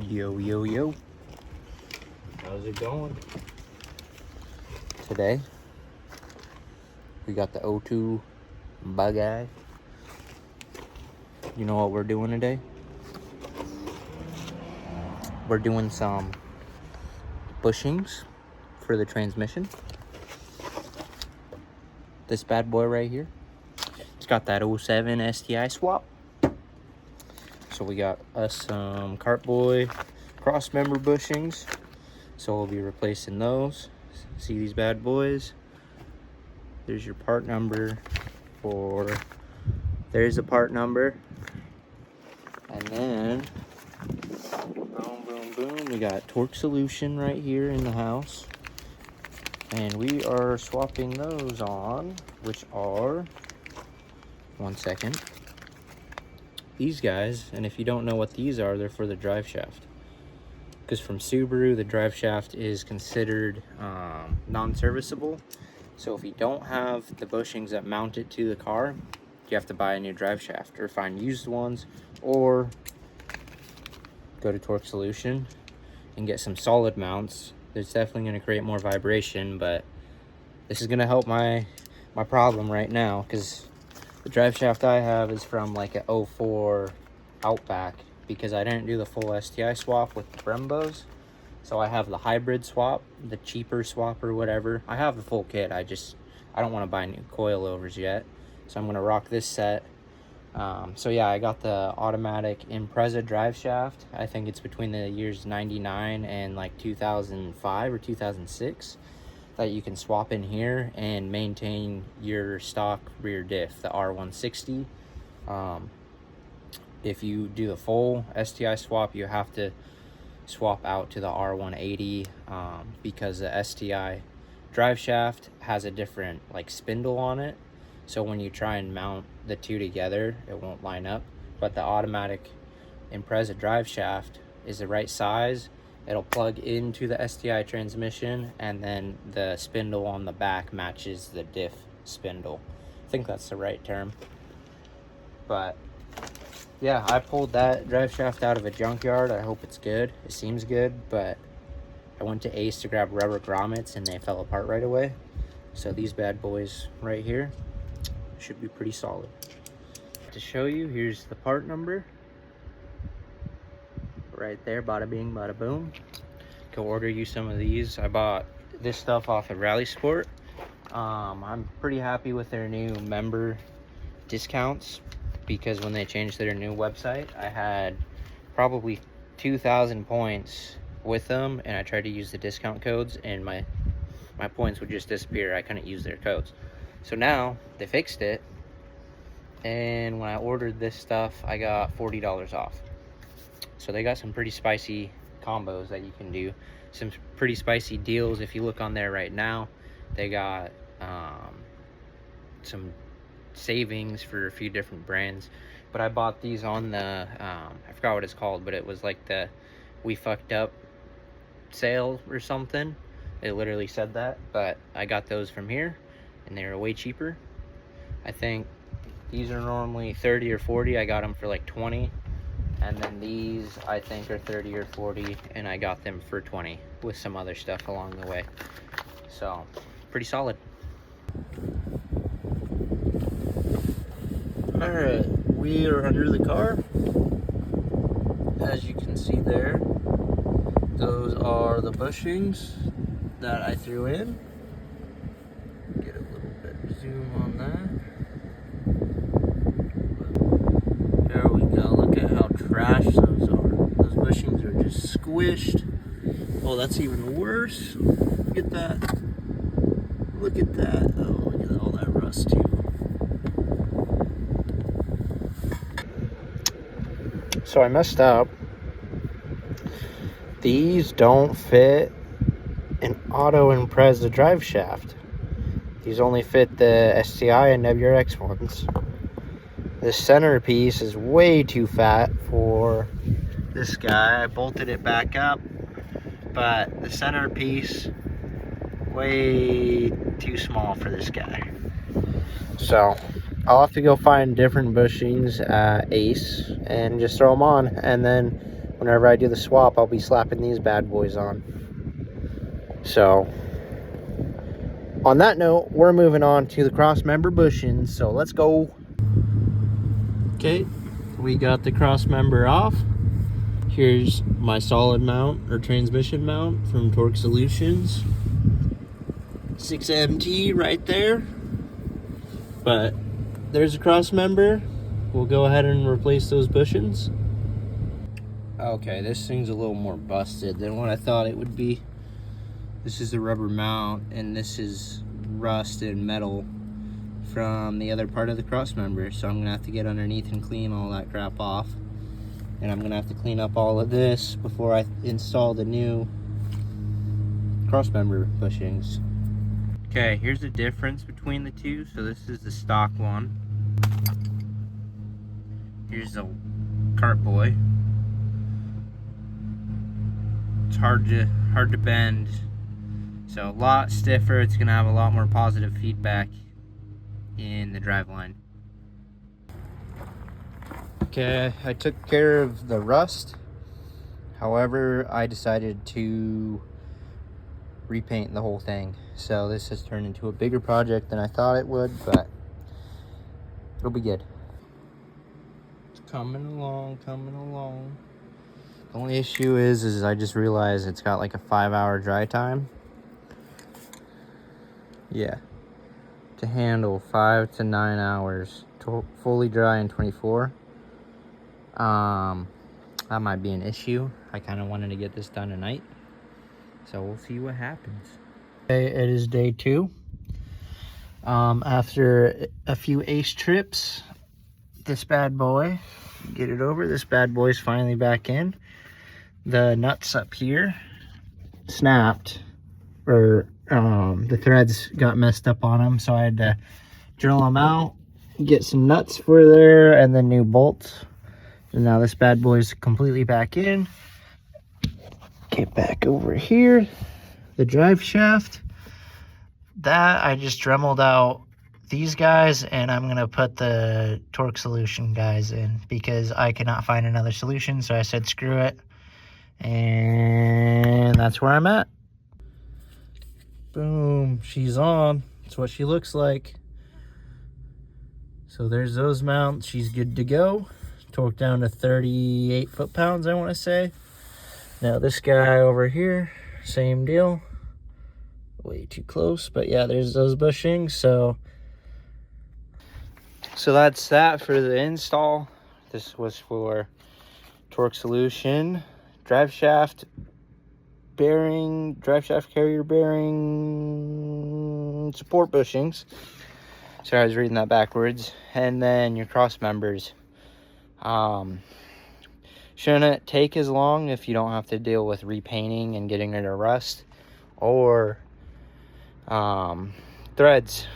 Yo, yo, yo. How's it going? Today, we got the O2 bug eye. You know what we're doing today? We're doing some bushings for the transmission. This bad boy right here. It's got that 07 STI swap. So we got us some Cartboy cross member bushings. So we'll be replacing those. See these bad boys? There's your part number there's a part number. And then, boom, boom, boom. We got torque solution right here in the house. And we are swapping those on, which are, one second, these guys. And if you don't know what these are, they're for the drive shaft. Because from Subaru, the drive shaft is considered non-serviceable. So if you don't have the bushings that mount it to the car, you have to buy a new drive shaft or find used ones, or go to Torque Solution and get some solid mounts. It's definitely going to create more vibration, but this is going to help my problem right now, because the drive shaft I have is from like a 04 Outback, because I didn't do the full STI swap with the Brembos. So I have the hybrid swap, the cheaper swap or whatever. I have the full kit. I don't want to buy new coilovers yet. So I'm going to rock this set. So yeah, I got the automatic Impreza drive shaft. I think it's between the years 99 and like 2005 or 2006 that you can swap in here and maintain your stock rear diff, the R160. If you do the full STI swap, you have to swap out to the R180 because the STI drive shaft has a different like spindle on it. So when you try and mount the two together, it won't line up. But the automatic Impreza drive shaft is the right size. It'll plug into the STI transmission, and then the spindle on the back matches the diff spindle. I think that's the right term. But yeah, I pulled that drive shaft out of a junkyard. I hope it's good. It seems good, but I went to Ace to grab rubber grommets and they fell apart right away. So these bad boys right here should be pretty solid. To show you, here's the part number. Right there, bada bing, bada boom. Go order you some of these. I bought this stuff off of Rally Sport. I'm pretty happy with their new member discounts, because when they changed their new website, I had probably 2,000 points with them, and I tried to use the discount codes, and my points would just disappear. I couldn't use their codes. So now they fixed it, and when I ordered this stuff, I got $40 off. So they got some pretty spicy combos that you can do, some pretty spicy deals. If you look on there right now, they got some savings for a few different brands. But I bought these on the I forgot what it's called, but it was like the We Fucked Up sale or something. It literally said that. But I got those from here, and they were way cheaper. I think these are normally 30 or 40. I got them for like 20. And then these I think are 30 or 40, and I got them for 20 with some other stuff along the way. So pretty solid. Alright, we are under the car. As you can see there, those are the bushings that I threw in. Get a little bit of zoom on that. There we go. Look at how trash those are. Those bushings are just squished. Oh, that's even worse. Look at that. Look at that. Oh, look at all that rust too. So I messed up. These don't fit an auto Impreza drive shaft. These only fit the STI and WRX ones. The centerpiece is way too fat for this guy. I bolted it back up, but the centerpiece way too small for this guy. So I'll have to go find different bushings at Ace and just throw them on, and then whenever I do the swap, I'll be slapping these bad boys on. So, on that note, we're moving on to the cross member bushings, so let's go. Okay, we got the cross member off. Here's my solid mount or transmission mount from Torque Solutions. 6MT right there. But there's a cross member. We'll go ahead and replace those bushings. Okay, this thing's a little more busted than what I thought it would be. This is the rubber mount, and this is rust and metal from the other part of the cross member. So I'm gonna have to get underneath and clean all that crap off. And I'm gonna have to clean up all of this before I install the new cross member bushings. Okay, here's the difference between the two. So this is the stock one. Here's the cart boy. It's hard to bend. So a lot stiffer. It's gonna have a lot more positive feedback in the driveline. Okay, I took care of the rust. However, I decided to repaint the whole thing. So this has turned into a bigger project than I thought it would, but it'll be good. It's coming along, coming along. The only issue is I just realized it's got like a 5-hour dry time. Yeah. To handle 5 to 9 hours, fully dry in 24. That might be an issue. I kind of wanted to get this done tonight, so we'll see what happens. Okay, it is day 2. After a few ace trips, this bad boy, get it over, this bad boy's finally back in. The nuts up here snapped, or the threads got messed up on them, so I had to drill them out, get some nuts for there, and then new bolts. And now this bad boy's completely back in. Get back over here, the drive shaft. That I just dremeled out these guys, and I'm gonna put the Torque Solution guys in because I cannot find another solution. So I said screw it, and that's where I'm at. Boom, she's on. That's what she looks like. So there's those mounts. She's good to go. Torque down to 38 foot-pounds, I want to say. Now this guy over here, same deal. Way too close, but yeah, there's those bushings. So that's that for the install. This was for Torque Solution, drive shaft bearing, drive shaft carrier bearing, support bushings. Sorry, I was reading that backwards. And then your cross members. Shouldn't take as long if you don't have to deal with repainting and getting rid of rust or threads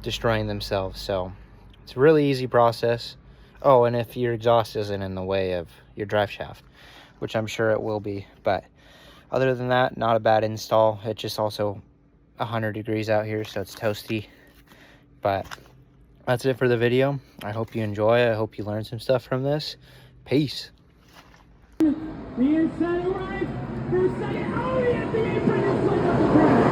destroying themselves. So it's a really easy process. Oh, and if your exhaust isn't in the way of your drive shaft, which I'm sure it will be. But other than that, not a bad install. It's just also 100 degrees out here, so it's toasty. But that's it for the video. I hope you enjoy. I hope you learned some stuff from this. Peace. The inside right, first second, oh, he hit the apron and flipped up the front.